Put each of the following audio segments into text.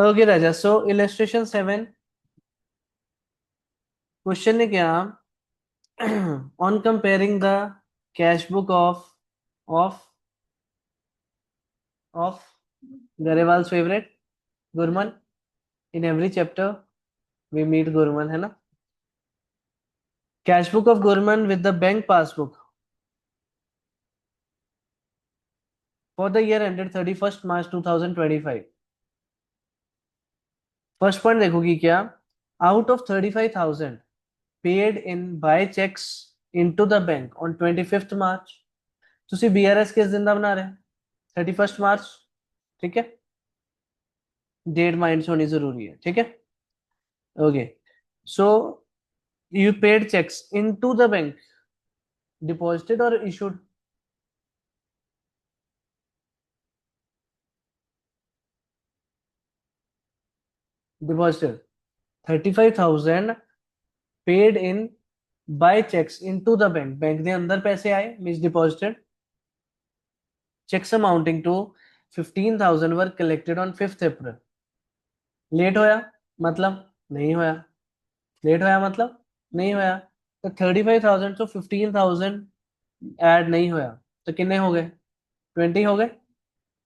Okay राजा, so illustration 7 question ने क्या, on comparing the cash book of of Grewal's favourite Gurman, in every chapter we meet Gurman, है ना। Cash book of Gurman with the bank passbook for the year ended 31 March 2025। First point देखोगी क्या, out of 35,000 paid in by cheques into the bank on 25 March. ਤੁਸੀਂ BRS किस दिन ਦਾ बना रहे हैं, 31 मार्च, ठीक है। डेट माइंड से होनी जरूरी है, ठीक है। Okay, so you paid cheques into the bank, deposited और issued. Deposited 35,000 paid in by cheques into the bank, bank के अंदर पैसे आए means deposited. Cheques amounting to 15,000 were collected on 5 April. Late होया मतलब नहीं होया, लेट होया मतलब नहीं होया। तो 35,000 तो 15,000 ऐड नहीं होया, तो कितने हो गए, 20 हो गए।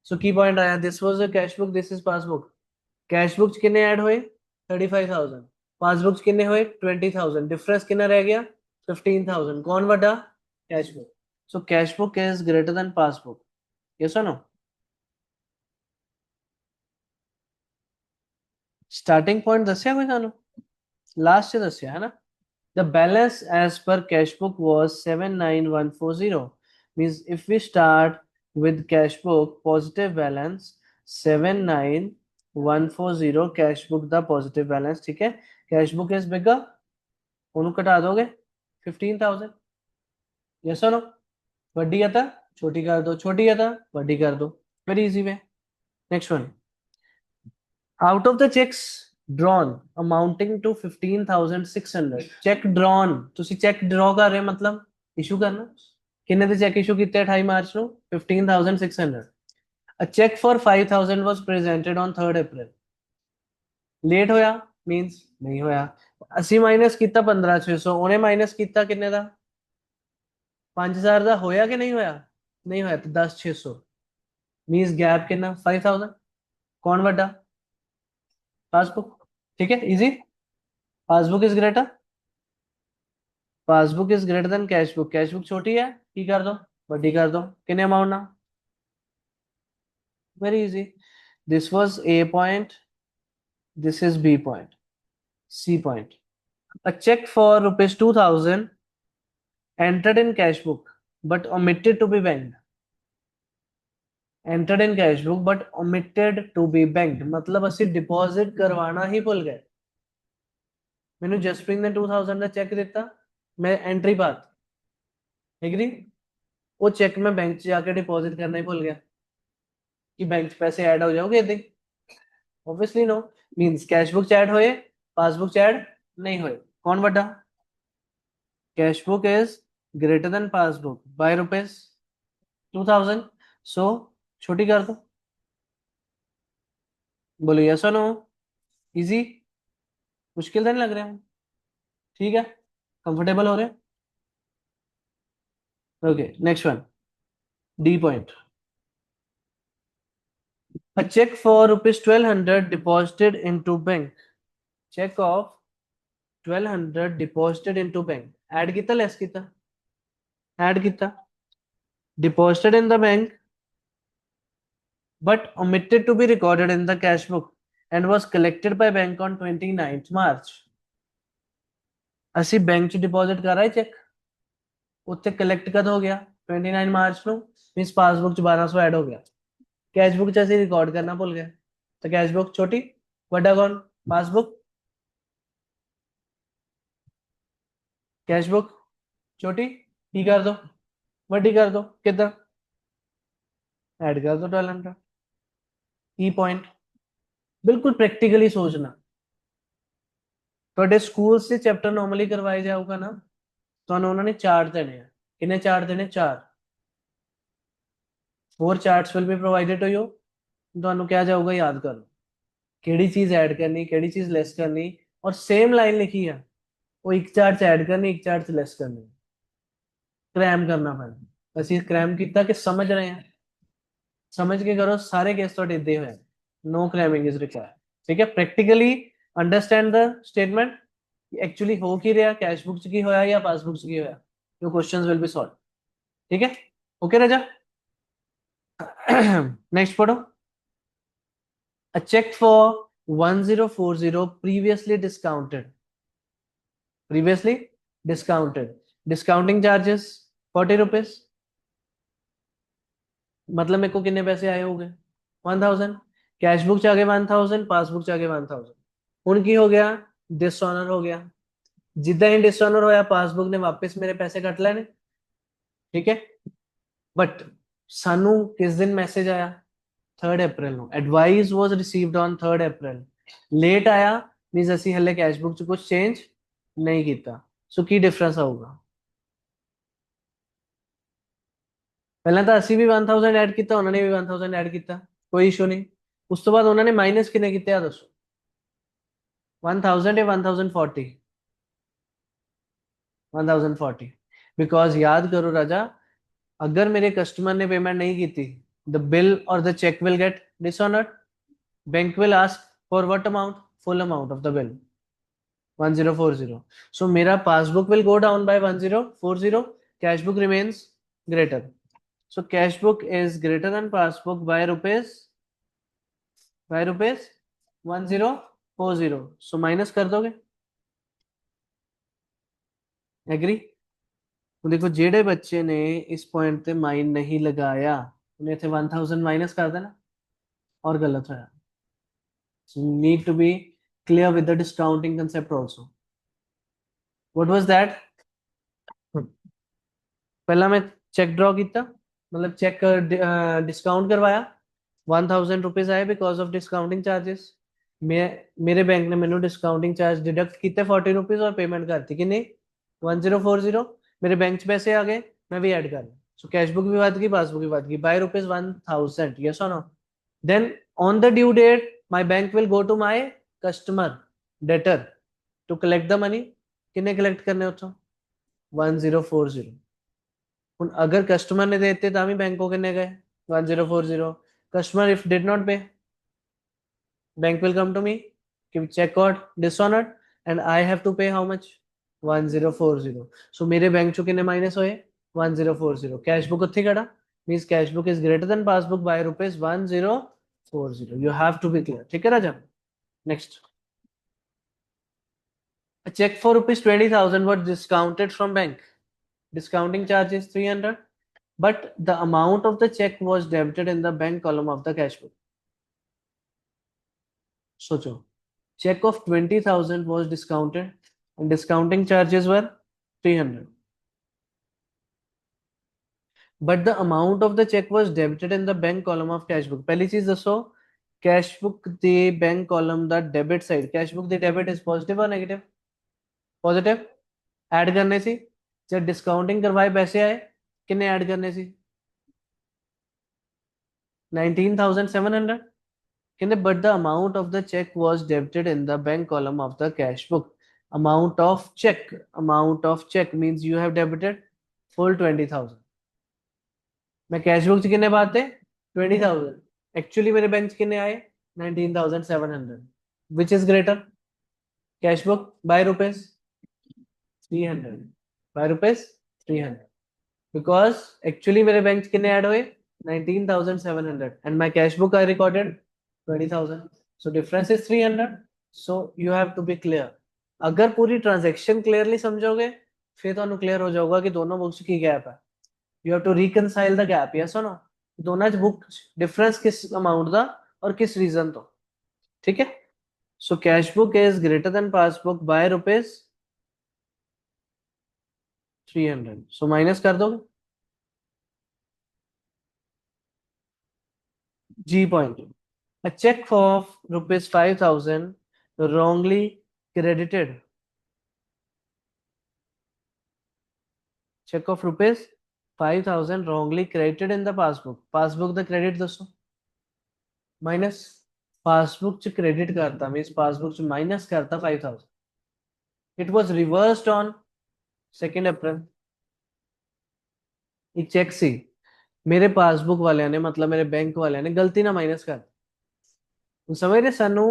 सो की पॉइंट आया, this was a cash book, this is passbook. Cash book कितने ऐड हुए, 35,000। पासबुक कितने हुए, 20,000। डिफरेंस कितना रह गया, 15,000। कौन बड़ा, cash book. So cash book is greater than passbook, yes और नो। स्टार्टिंग पॉइंट दसिया कोई सानू, लास्ट से दसिया है ना। The balance as per cash book was 79140. Means if we start with cash book positive balance 79140, cash book the positive balance, ठीक है। Cash book is bigger, उन्हों कटा दोगे 15,000, yes or no। वड्डी आता छोटी कर दो, छोटी आता वड्डी कर दो, very easy way. Next one, out of the checks drawn amounting to 15,600, check drawn, ਤੁਸੀਂ ਚੈੱਕ ਡਰਾ ਕਰ ਰਹੇ ਮਤਲਬ ਇਸ਼ੂ ਕਰਨਾ। ਕਿੰਨੇ ਦੇ ਚੈੱਕ ਇਸ਼ੂ ਕੀਤੇ 28 ਮਾਰਚ ਨੂੰ, 15,600। a check for 5,000 was presented on 3rd April। Late ਹੋਇਆ ਮੀਨਸ ਨਹੀਂ ਹੋਇਆ। ਅਸੀਂ ਮਾਈਨਸ ਕੀਤਾ 15,600, ਉਹਨੇ ਮਾਈਨਸ ਕੀਤਾ ਕਿੰਨੇ ਦਾ, 5,000 ਦਾ। ਹੋਇਆ ਕਿ ਨਹੀਂ ਹੋਇਆ, ਨਹੀਂ ਹੋਇਆ ਤੇ 10,600 ਮੀਨਸ ਗੈਪ ਕਿੰਨਾ, 5,000। ਕੌਣ ਵੱਡਾ, पासबुक, ठीक है, easy. Passbook is greater, passbook is greater then cashbook. Cashbook छोटी है, की कर दो बड़ी कर दो, कितने अमाउंट ना, very easy. This was A point, this is B point, C point. A cheque for rupees 2,000 entered in cash book but omitted to be banked, entered in cash book but omitted to be banked मतलब ਅਸੀਂ deposit करवाना ही भूल गए। मैंने जसप्रीत ने 2,000 का check दिता, मैं एंट्री पाती, एग्री। वो चेक में बैंक जाके डिपॉजिट करना ही भूल गया कि बैंक पैसे ऐड हो जाओगे यदि, obviously no. Means cash book add होए, पासबुक च ऐड नहीं होए, कौन बड़ा, cash book is greater than passbook by rupees 2,000। So छोटी कर दो, बोलो यस और नो, इजी। मुश्किल तो नहीं लग रहा है, ठीक है, कंफर्टेबल हो रहे हैं। Okay, next one, D point. A check for rupees 1,200 deposited into bank, check of 1,200 deposited into bank, add किता लेस किता, ऐड किता, deposited in the bank but omitted to be recorded in the cash book and was collected by bank on 29th March। ਅਸੀਂ bank च deposit कर रहे check, उत्ते collect कद हो गया 29 मार्च ਨੂੰ, मींस पासबुक च 1,200 ऐड हो गया। कैश बुक च ਅਸੀਂ रिकॉर्ड करना भूल गए, तो कैश बुक छोटी, बड़ा कौन, पासबुक। कैश बुक छोटी, की कर दो बड़ी कर दो, कितना ऐड कर दो 1,200। ई पॉइंट बिल्कुल प्रैक्टिकली सोचना। ਤੁਹਾਡੇ ਸਕੂਲ से चैप्टर नॉर्मली करवाए जाऊगा ना, ਤੁਹਾਨੂੰ ਉਹਨਾਂ ਨੇ ਚਾਰਟ ਦੇਣੇ ਆ, ਕਿੰਨੇ ਚਾਰਟ ਦੇਣੇ, 4। 4 charts will be provided to you, ਤੁਹਾਨੂੰ ਕਿਹਾ ਜਾਊਗਾ याद कर लो केड़ी चीज ऐड करनी केड़ी चीज लेस करनी, और सेम लाइन लिखी है वो एक चार्ट ऐड करनी एक चार्ट लेस करनी, क्रैम करना पैना। ਅਸੀਂ क्रैम ਕੀਤਾ कि समझ रहे हैं, समझ के करो सारे केस तो इदे हुए, नो क्रैमिंग इज रिक्वायर्ड। ठीक है, practically understand the statement, actually हो की रहा, कैश बुक च की होया या पासबुक च की होया, your questions will be solve. ठीक है, ओके राजा। नेक्स्ट पढ़ो। A check for 1040 previously discounted, discounting charges 40 rupees, मतलब मेरे को कितने पैसे आए होंगे 1000, कैश बुक च आ गए 1000, पासबुक च आ गए 1000। हुन की हो गया, डिसऑनर हो गया, जिदा ही डिसऑनर होया पासबुक ने वापस मेरे पैसे कट लेने। ठीक है, बट सानू किस दिन मैसेज आया 3 अप्रैल ਨੂੰ, advice was received on 3 April, late आया मींस ਅਸੀਂ हले कैश बुक च कुछ चेंज नहीं ਕੀਤਾ। सो की डिफरेंस आऊगा, पहले तो ਅਸੀਂ भी 1000 ऐड ਕੀਤਾ, ਉਹਨਾਂ ਨੇ भी 1000 ऐड ਕੀਤਾ, कोई इशू नहीं। उस तो बाद उन्होंने माइनस कितने किते आ दसो, 1000 या 1040, 1040, बिकॉज याद करो राजा, अगर मेरे कस्टमर ने पेमेंट नहीं की थी, द बिल और the cheque will get dishonoured, bank will ask for what amount, full amount of the bill 1040, so मेरा passbook will go down by 1040, cash book remains greater, so cash book is greater than passbook by rupees 1040, so minus कर दोगे, agree. तो देखो जेडे बच्चे ने इस point पे माइंड नहीं लगाया उन्हें थे 1000 माइनस कर देना, और गलत है। So you need to be clear with the discounting concept also. What was that? पहला मैं चेक ड्रॉ किया, मतलब चेक डिस्काउंट करवाया, 1000 रुपीज आए बिकॉज ऑफ डिस्काउंटिंग चार्जेस। मैं मेरे बैंक ने मैंने डिस्काउंटिंग चार्ज डिडक्ट किए 40 रुपीज और पेमेंट करती कि नहीं 1040, मेरे बैंक च पैसे आ गए, मैं भी ऐड कर, सो कैश बुक भी बढ़ गई पासबुक भी बढ़ गई बाय रुपीज 1000, यस और no. Then on the due date my bank will go to my customer debtor to collect the money, किन्ने कलेक्ट करने उतो 1040। ਹੁਣ अगर कस्टमर ने देते ਤਾਂ भी बैंक को किन्ने गए 1040, customer if did not pay, bank will come to me कि cheque got dishonoured and I have to pay how much 1040, so मेरे बैंक चो किन्ने माइनस होए 1040, कैश बुक उत्थे खड़ा, means cash book is greater than passbook by rupees 1040, you have to be clear. ठीक है राजा, next. A check for rupees 20,000 was discounted from bank. Discounting charge is 300, but the amount of the check was debited in the bank column of the cash book. Socho, check of 20,000 was discounted and discounting charges were 300. But the amount of the check was debited in the bank column of cash book. पहली चीज दसो, cash book the bank column the debit side, cash book the debit is positive or negative? Positive. Add करने सी, जब discounting करवाए पैसे आए किन्ने add करने सी 19,700, कहते but the amount of the check was debited in the bank column of the cash book. Amount of check means you have debited full 20,000। मैं cash book च किन्ने बात है 20,000, एक्चुअली मेरे बैंक च किन्ने आए 19,700, which is greater, cash book by rupees 300, bye rupees 300, because actually मेरे बैंक कितने ऐड हुए 19,700 and my cash book I recorded 20,000, so difference is 300, so you have to be clear। अगर पूरी ट्रांजैक्शन क्लियरली समझोगे फिर तो क्लियर हो जाएगा कि दोनों बुक्स की गैप है, you have to reconcile the gap, yes और नो, दोनों बुक डिफरेंस किस अमाउंट का और किस रीजन तो। ठीक है, so cash book is greater than passbook by rupees 300, so minus कर दोगे G point. A check of rupees 5,000 wrongly credited. Check of rupees 5,000 wrongly credited in the passbook. Passbook the credit दोस्तों minus passbook च credit करता means passbook च minus करता 5000 it was reversed on 2 अप्रैल ये check सी मेरे passbook वाले ने मतलब मेरे बैंक वाले ने गलती ना माइनस कर ਸਮਝ ਰਹੇ ਸਾਨੂੰ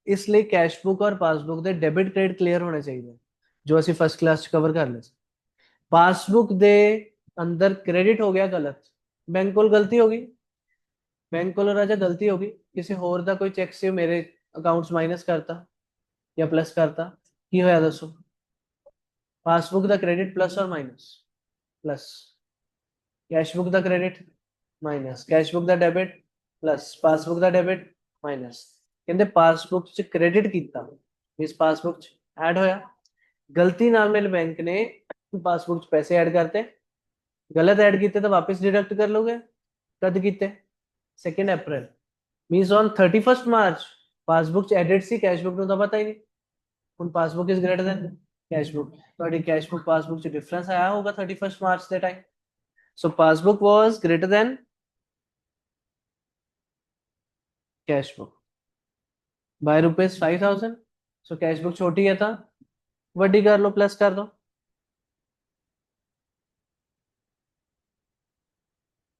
ਇਸ ਲਈ ਕੈਸ਼ ਬੁੱਕ ਔਰ ਪਾਸਬੁੱਕ ਦੇ ਡੈਬਿਟ ਕ੍ਰੈਡਿਟ ਕਲੀਅਰ ਹੋਣੇ ਚਾਹੀਦੇ ਜੋ ਅਸੀਂ ਫਸਟ ਕਲਾਸ ਚ ਕਵਰ ਕਰ ਲਏ ਪਾਸਬੁੱਕ ਦੇ ਅੰਦਰ ਕ੍ਰੈਡਿਟ ਹੋ ਗਿਆ ਗਲਤ ਬੈਂਕ ਕੋਲ ਗਲਤੀ ਹੋ ਗਈ ਬੈਂਕ ਕੋਲ ਰਾਜਾ ਗਲਤੀ ਹੋ ਗਈ ਕਿਸੇ ਹੋਰ ਦਾ ਕੋਈ ਚੈੱਕ ਸੀ ਮੇਰੇ ਅਕਾਊਂਟਸ ਮਾਈਨਸ ਕਰਤਾ ਜਾਂ ਪਲੱਸ ਕਰਤਾ ਕੀ ਹੋਇਆ ਦੱਸੋ ਪਾਸਬੁੱਕ ਦਾ ਕ੍ਰੈਡਿਟ ਪਲੱਸ ਔਰ ਮਾਈਨਸ ਪਲੱਸ ਕੈਸ਼ ਬੁੱਕ ਦਾ ਕ੍ਰੈਡਿਟ ਮਾਈਨਸ ਕੈਸ਼ ਬੁੱਕ ਦਾ ਡੈਬਿਟ ਪਲੱਸ ਪਾਸਬੁੱਕ ਦਾ ਡੈਬਿਟ ਮਾਈਨਸ ਕਹਿੰਦੇ ਪਾਸਬੁੱਕ ਚ ਕ੍ਰੈਡਿਟ ਕੀਤਾ ਇਸ ਪਾਸਬੁੱਕ ਚ ਐਡ ਹੋਇਆ ਗਲਤੀ ਨਾਲ ਮੇਰੇ ਬੈਂਕ ਨੇ ਪਾਸਬੁੱਕ ਚ ਪੈਸੇ ਐਡ ਕਰਤੇ ਗਲਤ ਐਡ ਕੀਤੇ ਤਾਂ ਵਾਪਸ ਡਿਡਕਟ ਕਰ ਲੋਗੇ ਕਦ ਕੀਤੇ 2 ਅਪ੍ਰੈਲ ਮੀਨਸ ਔਨ 31 ਮਾਰਚ ਪਾਸਬੁੱਕ ਚ ਐਡਿਟ ਸੀ ਕੈਸ਼ਬੁੱਕ ਨੂੰ ਤਾਂ ਪਤਾ ਹੀ ਨਹੀਂ ਹੁਣ ਪਾਸਬੁੱਕ ਇਜ਼ ਗ੍ਰੇਟਰ ਦੈਨ ਕੈਸ਼ਬੁੱਕ ਤੁਹਾਡੀ ਕੈਸ਼ਬੁੱਕ ਪਾਸਬੁੱਕ ਚ ਡਿਫਰੈਂਸ ਆਇਆ ਹੋਗਾ 31 ਮਾਰਚ ਦੇ time so passbook was greater than cashbook by rupees 5000 so cashbook छोटी है था वड्डी कर लो प्लस कर दो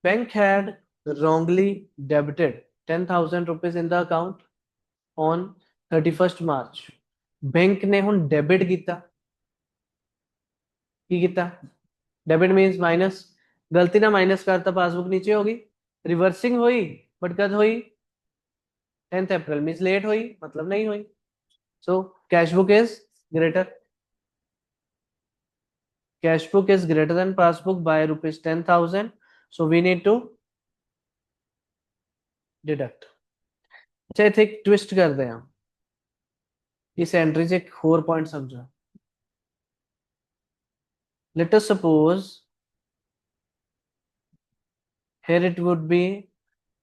bank had wrongly debited 10,000 rupees in the account on 31st March bank ने ਹੁਣ ਡੈਬਿਟ ਕੀਤਾ ਕੀ ਕੀਤਾ ਡੈਬਿਟ ਮੀਨਸ ਮਾਈਨਸ ਗਲਤੀ ਨਾਲ ਮਾਈਨਸ ਕਰਤਾ ਪਾਸਬੁੱਕ ਨੀਚੇ ਹੋ ਗਈ ਰਿਵਰਸਿੰਗ ਹੋਈ ਬਟ ਕਦ ਹੋਈ 10th अप्रैल मीन्स लेट हुई मतलब नहीं हुई सो cash book is greater cash book is greater than passbook by rupees 10,000 so we need to deduct अच्छा इथे एक ट्विस्ट करते हैं इस एंट्री से एक और पॉइंट समझो let us suppose here it would be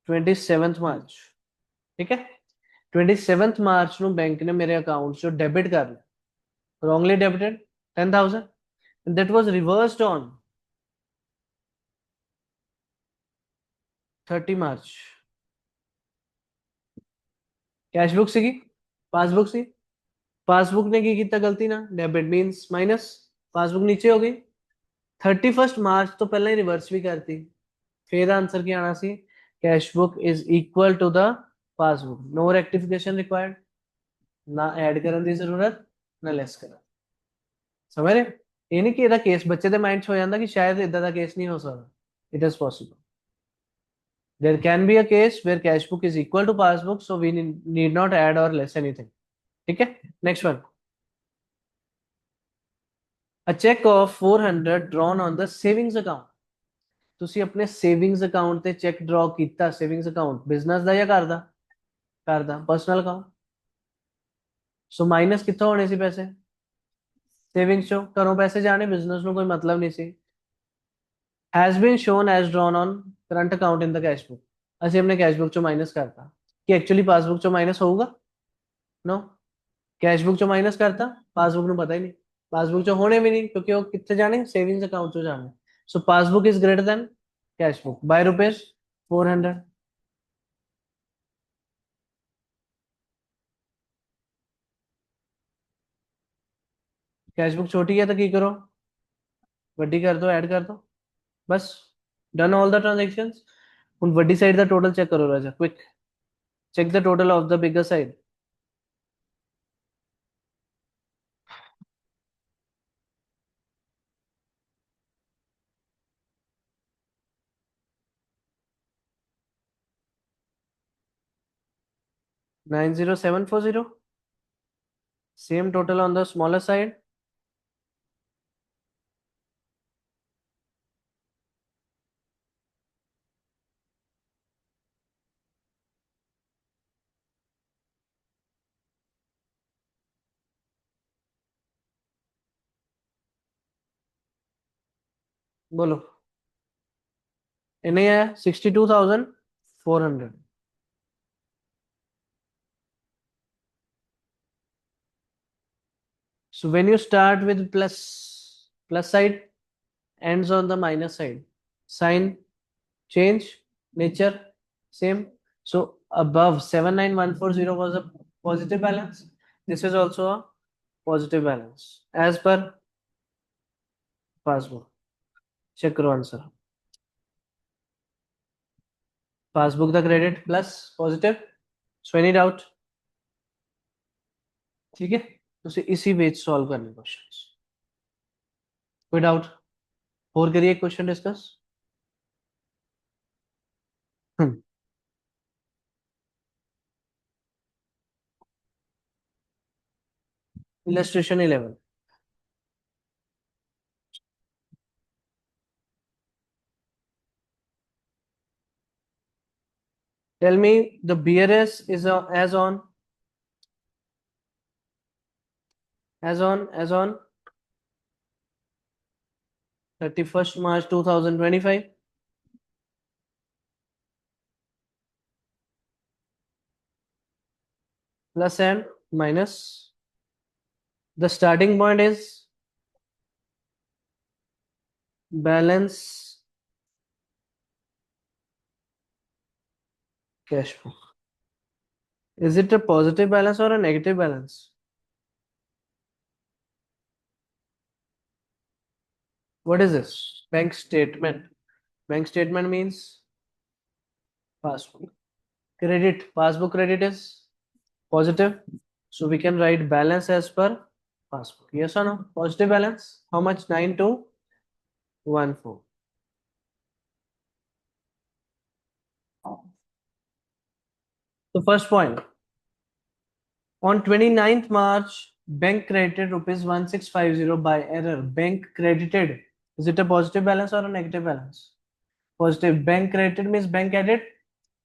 27th March ठीक है 27th March ਨੂੰ बैंक ने मेरे अकाउंट चो डेबिट कर लिया wrongly debited 10,000 and that was reversed on 30 March cash book सी पासबुक सी पासबुक ने की किया गलती ना डेबिट मींस माइनस पासबुक नीचे हो गई 31 मार्च तो पहले ही रिवर्स भी करती फिर आंसर की आना सी cash book is equal to the passbook no rectification required ना ऐड करने की जरूरत ना लेस करना समझ रहे ये नहीं कि ਇਹਦਾ ਕੇਸ ਬੱਚੇ ਦੇ ਮਾਈਂਡ 'ਚ ਹੋ ਜਾਂਦਾ ਕਿ ਸ਼ਾਇਦ ਇਦਾਂ ਦਾ ਕੇਸ ਨਹੀਂ ਹੋ ਸਕਦਾ it is possible there can be a case where cash book is equal to passbook so we need not add or less anything ठीक है next one a check of 400 drawn on the savings account ਤੁਸੀਂ ਆਪਣੇ savings account ਤੇ check ਡਰਾ ਕੀਤਾ savings account business ਦਾ ਜਾਂ ਘਰ ਦਾ personal account ਸੋ minus ਕਿੱਥੋਂ ਹੋਣੇ ਸੀ ਪੈਸੇ ਸੇਵਿੰਗਸ ਚੋਂ ਘਰੋਂ ਪੈਸੇ ਜਾਣੇ ਬਿਜ਼ਨਸ ਨੂੰ ਕੋਈ ਮਤਲਬ ਨਹੀਂ ਸੀ has been shown as drawn on current account in the cash book ਅਸੀਂ ਆਪਣੇ ਕੈਸ਼ ਬੁੱਕ ਚੋਂ ਮਾਈਨਸ ਕਰਤਾ ਕਿ ਐਕਚੁਅਲੀ ਪਾਸਬੁੱਕ ਚੋਂ ਮਾਈਨਸ ਹੋਊਗਾ नो कैश बुक चो माइनस करता पासबुक ਨੂੰ ਪਤਾ ਹੀ ਨਹੀਂ ਪਾਸਬੁੱਕ ਚੋਂ ਹੋਣੇ ਵੀ ਨਹੀਂ ਕਿਉਂਕਿ ਉਹ ਕਿੱਥੇ ਜਾਣੇ ਸੇਵਿੰਗਸ ਅਕਾਊਂਟ ਚੋਂ ਜਾਣੇ so passbook is greater than cash book by rupees 400 cash book छोटी है तो की करो ਵੱਡੀ ਕਰ ਦੋ ਐਡ ਕਰ ਦੋ ਬਸ ਡਨ ਆਲ ਦਾ ਟ੍ਰਾਂਜੈਕਸ਼ਨਸ ਹੁਣ ਵੱਡੀ ਸਾਈਡ ਦਾ ਟੋਟਲ ਚੈੱਕ ਕਰੋ ਰਾਜਾ quick check the total of the bigger side nine zero seven four zero same total on the smaller side बोलो इन्हें है 62,400 so when you start with plus side ends on the minus side sign change nature same so above 79140 was a positive balance. This is also a positive balance as per passbook. Check करो answer. Passbook the credit plus positive. So any doubt? ठीक है, तो इसी वे solve करने questions. कोई doubt? और करिए question discuss. Illustration 11. Tell me the BRS is as on 31st March 2025. Plus and minus. The starting point is balance cash flow. Is it a positive balance or a negative balance? What is this? Bank statement. Bank statement means passbook. Credit. Passbook credit is positive. So we can write balance as per passbook. Yes or no? Positive balance. How much? 9214. So first point. On 29th March, bank credited rupees 1650 by error. Bank credited. Is it a positive balance or a negative balance? Positive. Bank credited means bank added.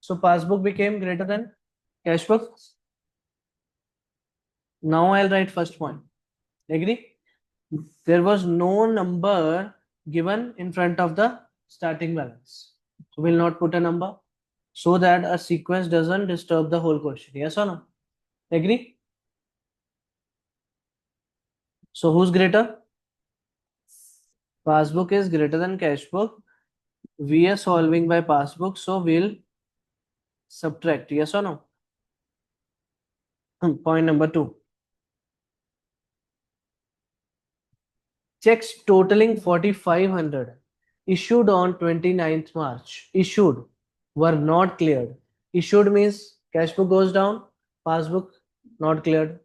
So passbook became greater than cash book. Now I'll write first point. Agree? There was no number given in front of the starting balance. So we'll not put a number so that a sequence doesn't disturb the whole question. Yes or no? Agree? So who's greater? Passbook is greater than cash book. We are solving by passbook, so we'll subtract. Yes or no? Point number 2. Checks totaling 4,500 issued on 29th March. Issued were not cleared. Issued means cash book goes down, passbook not cleared.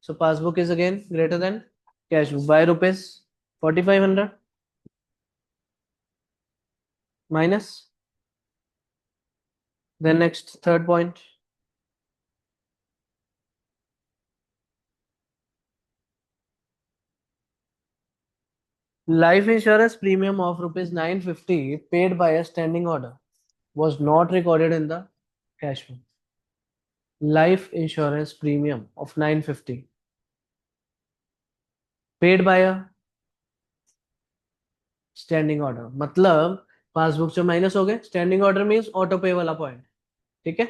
So passbook is again greater than cash book by rupees 4,500 minus. Then next third point. Life insurance premium of rupees 950 paid by a standing order was not recorded in the cash book. Life insurance premium of 950 paid by a standing order. मतलब passbook से minus हो गए. Standing order means auto पे वाला point. ठीक है,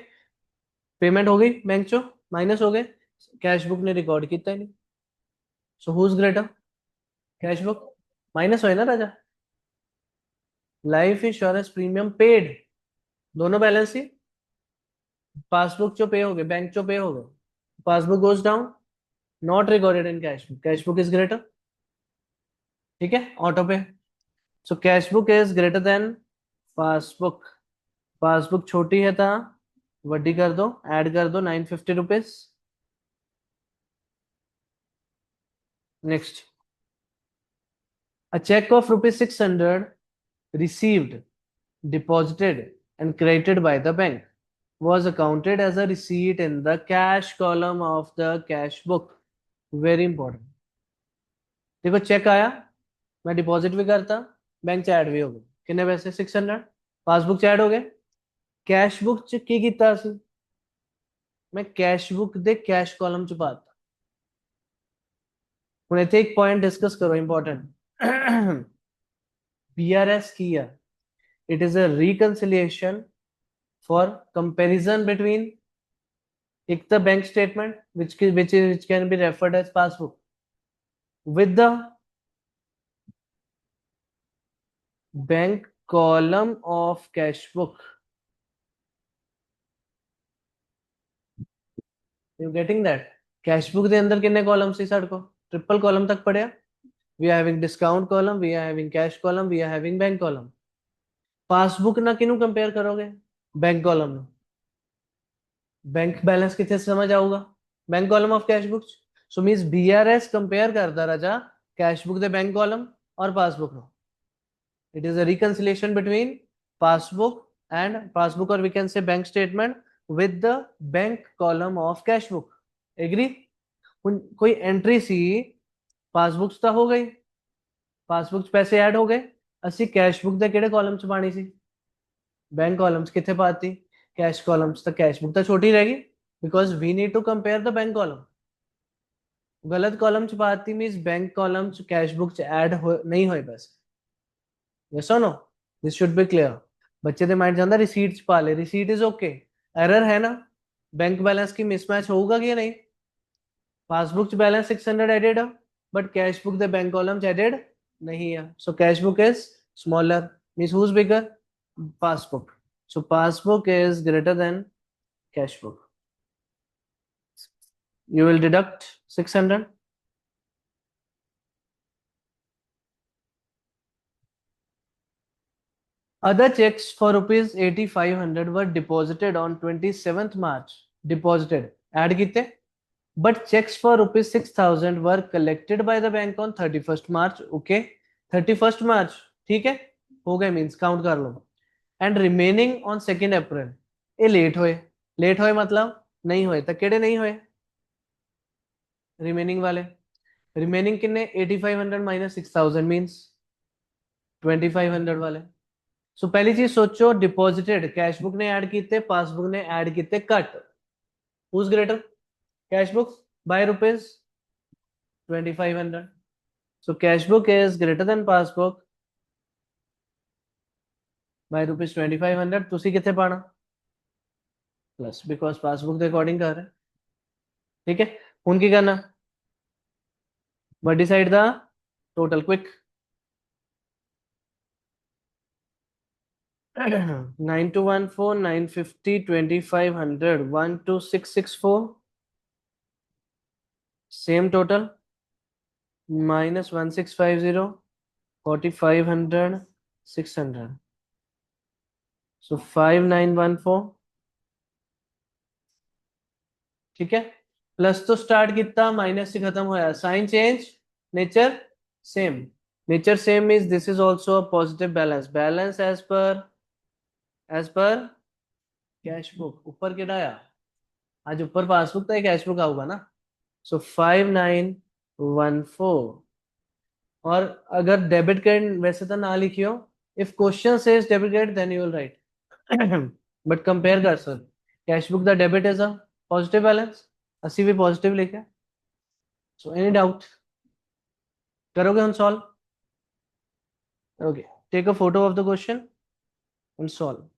payment हो गई बैंक चो, माइनस हो गए, कैश बुक ने रिकॉर्ड किया ही नहीं. So who is greater? Cash book. Minus हो ना राजा. लाइफ इंश्योरेंस प्रीमियम पेड, दोनों बैलेंस ही. पासबुक चो पे हो गए, बैंक चो पे हो गए, passbook goes down, not recorded in cash book. Cash book is greater. ठीक है, ऑटो पे. सो cash book is greater than passbook. Passbook छोटी है था, वड्डी कर दो, ऐड कर दो 950 rupees. Next, a check of rupees 600 received, deposited and credited by the bank was accounted as a receipt in the cash column of the cash book. Very important. देखो check आया, मैं डिपॉजिट भी करता, bank च add भी हो गए. कितने पैसे? 600. पासबुक च ऐड हो गए. कैश बुक च की कीता सी? मैं कैश बुक दे कैश कॉलम च पाता. ਹੁਣ ਇੱਥੇ ਇੱਕ ਪੁਆਇੰਟ ਡਿਸਕਸ ਕਰੋ ਇੰਪੋਰਟੈਂਟ. BRS ਕੀ ਆ? It is a reconciliation for comparison between the bank statement which can be referred as passbook with the bank column of cash book. You getting that? Cash book ਦੇ ਅੰਦਰ ਕਿੰਨੇ column ਸੀ ਸਾਡੇ ਕੋਲ? Triple column ਤੱਕ ਪੜਿਆ। We are having discount column, we are having cash column, we are having bank column. Passbook ਨਾਲ ਕਿਹਨੂੰ compare ਕਰੋਗੇ? ਬੈਂਕ ਕਾਲਮ ਨੂੰ। ਬੈਂਕ ਬੈਲੈਂਸ ਕਿੱਥੇ ਸਮਝ ਆਊਗਾ? Bank column of cash book. So means BRS compare ਕਰਦਾ ਰਾਜਾ ਕੈਸ਼ ਬੁੱਕ ਦੇ ਬੈਂਕ ਕਾਲਮ ਔਰ ਪਾਸਬੁੱਕ ਨੂੰ। It is a reconciliation between passbook and passbook, or we can say bank statement with the bank column of cash book. Agree? कोई entry सी passbook ਤਾਂ ਹੋ ਗਈ, passbook 'ਚ ਪੈਸੇ ਐਡ ਹੋ ਗਏ, ਅਸੀਂ ਕੈਸ਼ ਬੁੱਕ ਦੇ ਕਿਹੜੇ ਕਾਲਮ 'ਚ ਪਾਣੀ ਸੀ? ਬੈਂਕ ਕਾਲਮ 'ਚ। ਕਿੱਥੇ ਪਾਤੀ? ਕੈਸ਼ ਕਾਲਮ 'ਚ। ਤਾਂ ਕੈਸ਼ ਬੁੱਕ ਤਾਂ ਛੋਟੀ ਰਹਿ ਗਈ, because we need to compare the bank column. ਗਲਤ ਕਾਲਮ 'ਚ ਪਾਤੀ ਮੀਨਸ ਬੈਂਕ ਕਾਲਮ 'ਚ ਕੈਸ਼ ਬੁੱਕ 'ਚ ਐਡ ਨਹੀਂ ਹੋਏ ਪੈਸੇ। यस और no? This should be clear. बच्चे ਦੇ ਮਾਈਂਡ ਜਾਂਦਾ रिसीट ਚ ਪਾ ले, रिसीट इज ओके। एरर है ना? बैंक बैलेंस की मिसमैच होगा कि नहीं? पासबुक च बैलेंस 600 एडेड है, but cash book the bank column च एडेड नहीं है। So cash book is smaller, means who is bigger? Passbook. So passbook is greater then cash book. You will deduct 600. Other checks for rupees 8500 were deposited on 27th March. Deposited. Add कितने? But checks for rupees 6000 were collected by the bank on 31st March. Okay, 31st March. ठीक है, हो गए means count कर लो। And remaining on 2nd April। ये late होए। Late होए मतलब नहीं होए, तो केड़े नहीं होए? रिमेनिंग वाले। रिमेनिंग किन्ने? 8500 माइनस 6000 मीन्स 2500 वाले। सो पहली चीज सोचो, डिपॉजिटेड कैश बुक ने ऐड किए, पासबुक ने ऐड किए, cut. Who's greater? Cash book by rupees 2500। So cash book is greater than passbook by rupees 2500। ਤੁਸੀਂ ਕਿੱਥੇ ਪਾਣਾ? प्लस, बिकॉज पासबुक ਦੇ ਅਕੋਰਡਿੰਗ ਕਰ ਰਹੇ। ਠੀਕ ਹੈ, ਹੁਣ ਕੀ ਕਰਨਾ? ਵੱਡੀ ਸਾਈਡ ਦਾ total quick. 9214 950 2500 12664 same total minus 1650 4500 600। so 5914। ठीक है, प्लस तो स्टार्ट कितना, माइनस से खत्म होया। Sign change, nature same. Nature same means this is also a positive balance. Balance as per cash book. ऊपर कितना आया? आज ऊपर पासबुक था, कैश बुक आऊगा ना। सो 5914। और अगर डेबिट क्रेडिट वैसे तो ना लिखियो, if question says debit credit then you will write. But compare कर sir, cash book the debit is a positive balance, अस्सी भी पॉजिटिव लिखे। So any doubt? करोगे हम solve? Okay, take a photo of the question and solve.